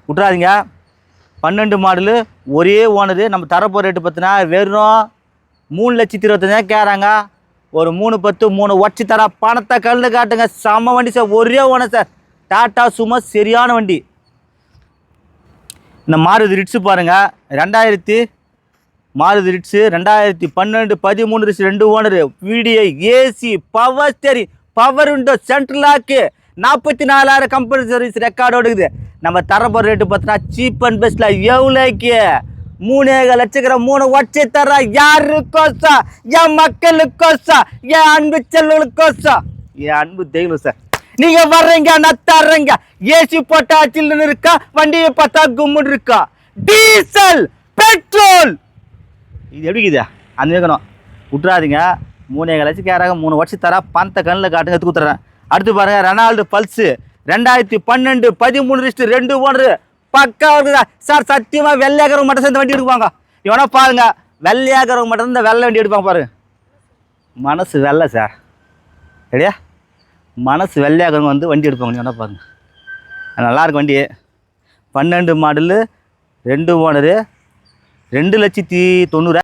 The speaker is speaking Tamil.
விட்றாதீங்க. 12 மாடலு ஒரே ஓனரு. நம்ம தரப்போகிற ரேட்டு பார்த்தினா வெறும் 3,25,000 கேட்குறாங்க. ஒரு 3,10 3 உடச்சி தர பணத்தை கல்லு காட்டுங்க. செம்ம வண்டி சார், ஒரே ஓனர் சார். டாட்டா சும்மா சரியான வண்டி. இந்த மாருதி ரிட்ஸு பாருங்கள், 2000 Maruti Ritz 2012 13 Ritz 2 owner. VDI AC power steering power window central lock 44,000 company service ரெக்கார்டோடு இருக்குது. நம்ம தரப்போகிற ரேட்டு பார்த்தோன்னா சீப் அண்ட் பெஸ்ட்டில் எவ்வளோக்கு 3,00,000 லட்சம் 3 உடச்சி தர. யாருக்கோசா? என் மக்களுக்கோசா, என் அன்பு செல்லுகளுக்கோசா, என் அன்பு தெய்வம் சார். நீங்க வர்றீங்க, நான் தர்றேங்க. ஏசி போட்டா சில்லுன்னு இருக்கா, வண்டியை பார்த்தா கும்முன்னு இருக்கா. டீசல் பெட்ரோல் இது எப்படி இருக்குது அந்த வைக்கணும். விட்றாதீங்க. 3,00,000 லட்சம் கேட்குறாங்க. 3 வருஷம் தர பணத்தை கண்ணில் காட்டுங்க, எடுத்து கொடுத்துட்றேன். அடுத்து பாருங்கள், ரெனால்டு பல்ஸு 2012 13 ரிஸ்ட் 2 ஓனரு. பக்கா இருக்குதா சார்? சத்தியமாக வெள்ளையாக்கிறவங்க மட்டும் சேர்ந்து வண்டி எடுப்பாங்க. இவனா பாருங்க, வெள்ளையாக்கிறவங்க மட்டும் இந்த வெள்ளை வண்டி எடுப்பாங்க பாருங்க. மனசு வெள்ளை சார், சரியா? மனசு வெள்ளையாகிறவங்க வந்து வண்டி எடுப்பாங்க. நீ வேணா பாருங்க, நல்லாயிருக்கும் வண்டி. 12 மாடலு 2 ஓனரு 2,90,000